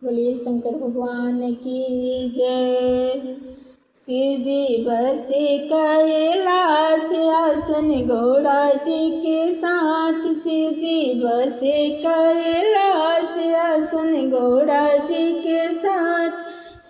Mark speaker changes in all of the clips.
Speaker 1: बोलिए शंकर भगवान की जय। शिव जी बसे कैलाश आसन गौड़ा जी के साथ। शिव जी बसे कैलाश आसन गौड़ा जी के साथ।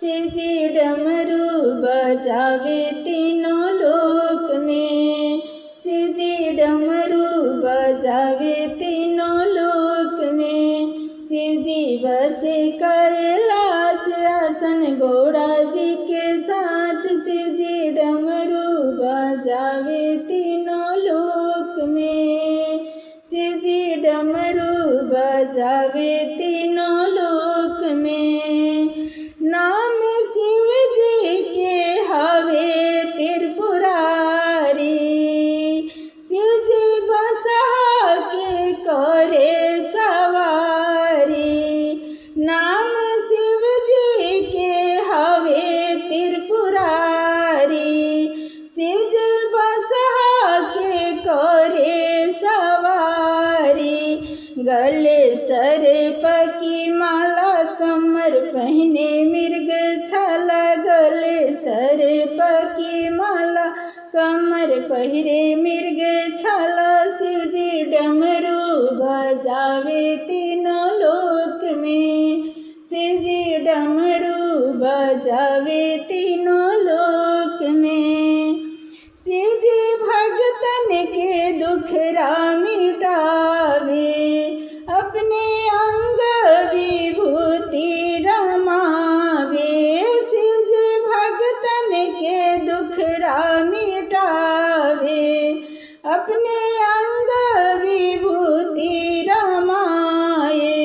Speaker 1: शिव जी डमरू बजावे तीनों लोक में। शिव जी डमरू बजावे तीनों लोक में। शिव जी बसे कैलाश आसन गौड़ा जी के साथ। शिव जी डमरू बजावे तीनों लोक में। शिव जी डमरू बजावे तीनों लोक में। नाम शिव जी के हवे त्रिपुरारी। शिव जी बसहा के करे सवारी। नाम शिव जी के हवे त्रिपुरारी। शिव जी बसहा के करे सवारी। गले सर्प की माला कमर पहने मृग छाला। गले सर्प की माला कमर पहिरे मृग छाला। शिव जी डमरू बजावे तीनों लोक में। शिव जी डमरू बजावे तीनों लोक में। शिव जी भगतन के दुखरा मिटावे। अपने अंग विभूति रमावे। शिव जी भगतन के दुखरा मिटावे। अपने अंग विभूति रमाए।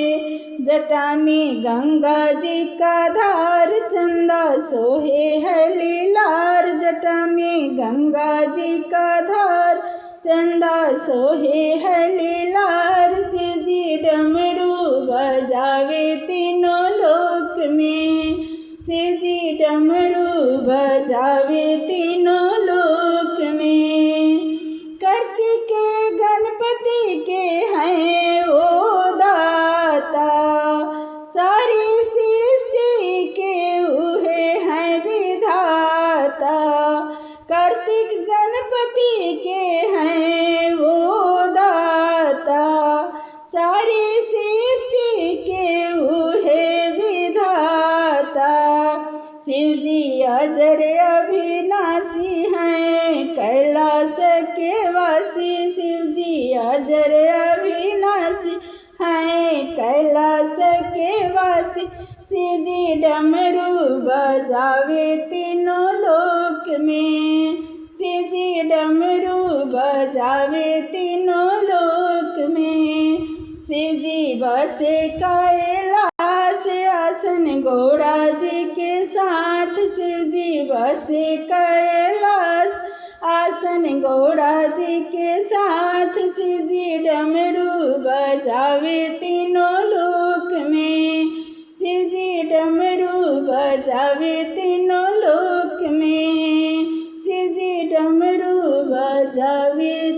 Speaker 1: जटा में गंगा जी का धार चंदा सोहे है लीलार। जटा में गंगा जी का धार चंदा सोहे है लीलार। शिव जी डमरू बजावे तीनों लोक में। शिव जी डमरू बजावे तीनों लोक में। कार्तिक गणपति के हैं वो दाता। सारी सृष्टि के उहे हैं विधाता। कार्तिक गणपति के हैं वो दाता। सारी सृष्टि के उहे विधाता। शिव जी अजर अविनाशी हैं कैलाश के वासी। शिव जी अजर अविनाशी हैं कैलाश के वासी। शिव जी डमरू बजावे तीनों लोक में। शिव जी डमरू बजावे तीनों लोक में। शिव जी बसे कैलाश आसन गौड़ा जी के साथ। शिव जी बसे कैलाश आसन गौड़ा जी के साथ। शिव जी डमरू बजावे तीनों लोक में। शिव जी डमरू बजावे तीनों लोक में। शिव जी डमरू बजावे